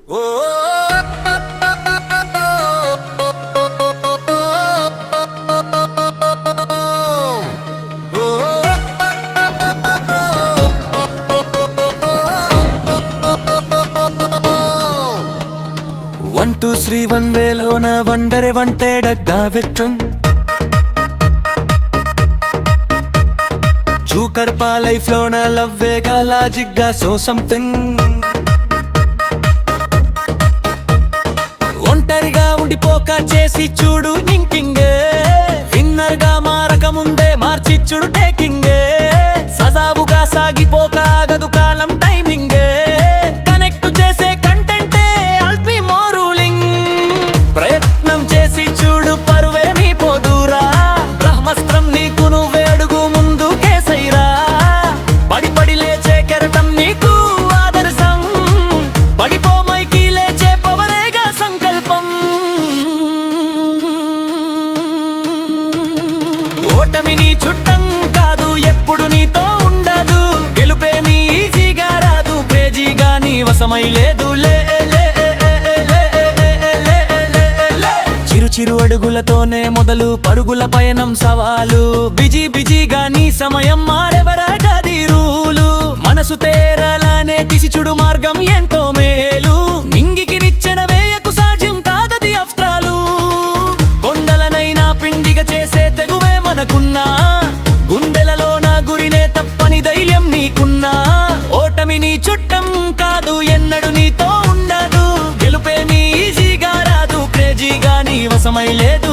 1 2 3 1 వేలోన వండరే వంటేడగ్గా వెట్టం చూకర్పా life లోన లవ్వేగా లాజిక్గా so something ఒంటరిగా ఉండిపోక చేసి చూడు థింకింగే విన్నర్ గా మారక ముందే మార్చి చూడు టేకింగే సజావుగా సాగిపోక ఆగదు కాలం టైమింగే కనెక్ట్ చేసే కంటెంటే అల్పి మోరూలింగ్ ప్రయత్నం చేసి చూడు పరువేమీ పోదురా బ్రహ్మాస్త్రం నీకు నువ్వే అడుగు ముందు కేసైరా పడి పడి లేచే కెరటం నీకు ఆదర్శం పడిపోమైకి లేచే పవరేగా సంకల్పం ఓటమి నీ చుట్టం కాదు ఎప్పుడు నీతో ఉండదు గెలుపేమీ ఈజీగా రాదు క్రేజీగా నీ వశమై లేదు చిరు చిరు అడుగులతోనే మొదలు పరుగుల పయనం సవాలు బిజీ బిజీగా నీ సమయం మారెవరాగది రూలు మనసు తేరాలనే తీసి చూడు మార్గం ఎంతో మేలు నింగికి నిచ్చెన వేయకు సాధ్యం కాదది అస్త్రాలు కొండలనైనా పిండిగా చేసే తెగువే మనకున్నా గుండెలలో నా గురినే తప్పని ధైర్యం నీకున్నా ఓటమి నీ చుట్టం కాదు ఎన్నడు నీతో ఉండదు గెలుపేమీ ఈజీగా రాదు క్రేజీగా నీ వశమై లేదు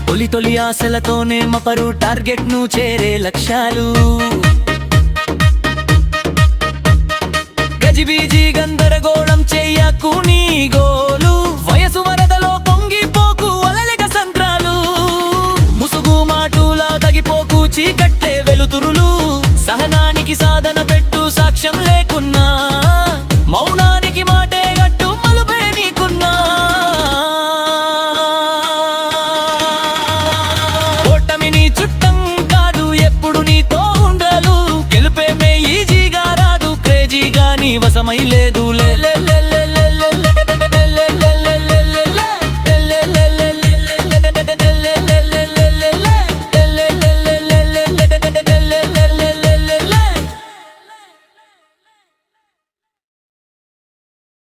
తొలి తొలి ఆశలతోనే మపరు టార్గెట్ ను చేరే లక్ష్యాలు గజిబిజి గందరగోళం చెయ్యకు నీ గోలు వయసు వరదలో పొంగిపోకు అలలెగ సంత్రాలు ముసుగు మాటూలా తగిపోకు చీకట్టే వెలుతురులు సహనానికి సాధన పెట్టు సాక్ష్యం లేకున్నా మౌనానికి మాటే గట్టు మలుపే నీకున్నా ఓటమి నీ చుట్టం కాదు ఎప్పుడు నీతో ఉండదు గెలుపేమే ఈజీగా రాదు క్రేజీగా నీ వశమై లేదు